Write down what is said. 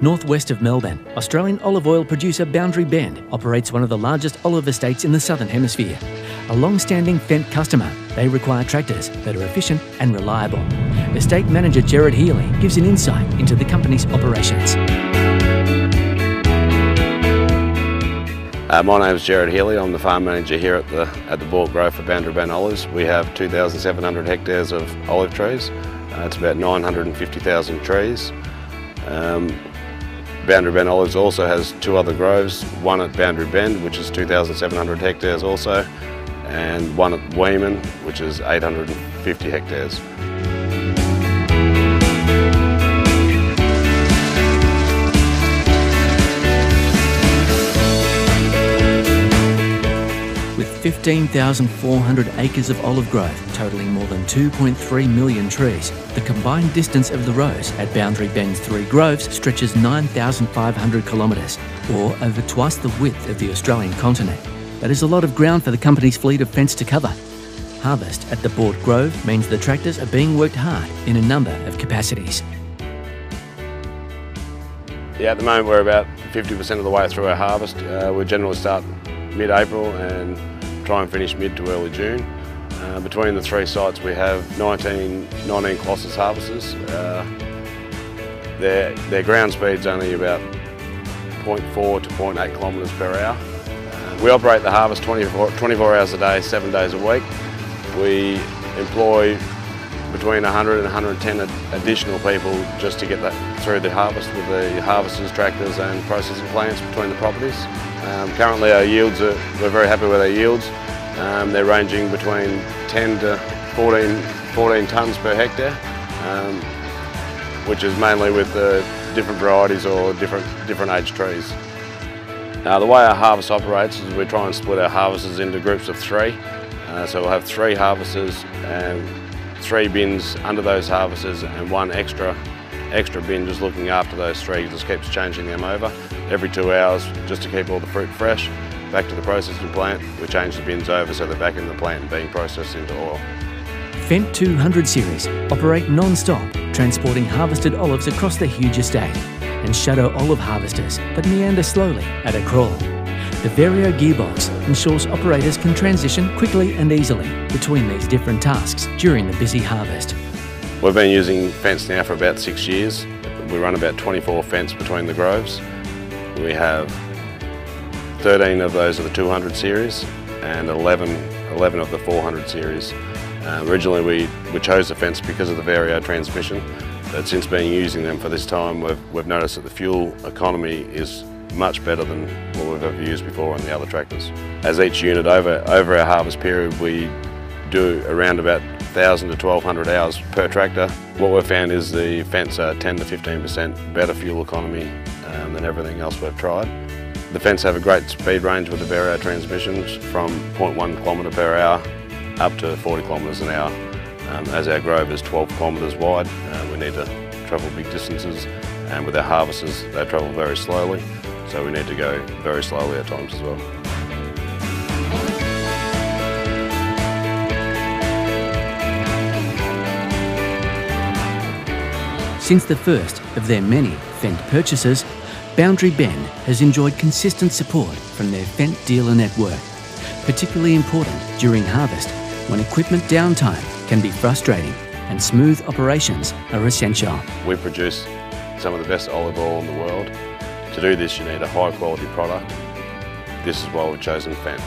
Northwest of Melbourne, Australian olive oil producer Boundary Bend operates one of the largest olive estates in the Southern Hemisphere. A long-standing Fendt customer, they require tractors that are efficient and reliable. Estate manager Gerard Healy gives an insight into the company's operations. My name is Gerard Healy. I'm the farm manager here at the Bort Grove for Boundary Bend Olives. We have 2,700 hectares of olive trees. It's about 950,000 trees. Boundary Bend Olives also has two other groves, one at Boundary Bend, which is 2,700 hectares also, and one at Weeman, which is 850 hectares. With 15,400 acres of olive grove, totalling more than 2.3 million trees, the combined distance of the rows at Boundary Bend's three groves stretches 9,500 kilometres, or over twice the width of the Australian continent. That is a lot of ground for the company's fleet of Fendts to cover. Harvest at the Bort Grove means the tractors are being worked hard in a number of capacities. Yeah, at the moment we're about 50% of the way through our harvest. We generally start mid-April and try and finish mid to early June. Between the three sites we have 19 Colossus harvesters. Their ground speed's only about 0.4 to 0.8 kilometres per hour. We operate the harvest 24 hours a day, 7 days a week. We employ between 100 and 110 additional people just to get that through the harvest with the harvesters, tractors and processing plants between the properties. Currently our yields, we're very happy with our yields. They're ranging between 10 to 14 tonnes per hectare, which is mainly with the different varieties or different age trees. The way our harvest operates is we try and split our harvesters into groups of three. So we'll have three harvesters and three bins under those harvesters and one extra bin just looking after those three, just keeps changing them over every 2 hours just to keep all the fruit fresh. Back to the processing plant, we change the bins over so they're back in the plant and being processed into oil. Fendt 200 series operate non-stop, transporting harvested olives across the huge estate, and shadow olive harvesters that meander slowly at a crawl. The Vario gearbox ensures operators can transition quickly and easily between these different tasks during the busy harvest. We've been using Fendts now for about 6 years. We run about 24 Fendts between the groves. We have 13 of those of the 200 series and 11 of the 400 series. Originally we chose the Fendts because of the Vario transmission, but since being using them for this time we've noticed that the fuel economy is much better than what we've ever used before on the other tractors. As each unit over our harvest period we do around about 1,000 to 1,200 hours per tractor. What we've found is the Fendts are 10 to 15% better fuel economy than everything else we've tried. The Fendts have a great speed range with the Vario transmissions from 0.1 kilometre per hour up to 40 kilometres an hour. As our grove is 12 kilometres wide, we need to travel big distances, and with our harvesters they travel very slowly, so we need to go very slowly at times as well. Since the first of their many Fendt purchases, Boundary Bend has enjoyed consistent support from their Fendt dealer network, particularly important during harvest when equipment downtime can be frustrating and smooth operations are essential. We produce some of the best olive oil in the world. To do this you need a high quality product. This is why we've chosen Fendt.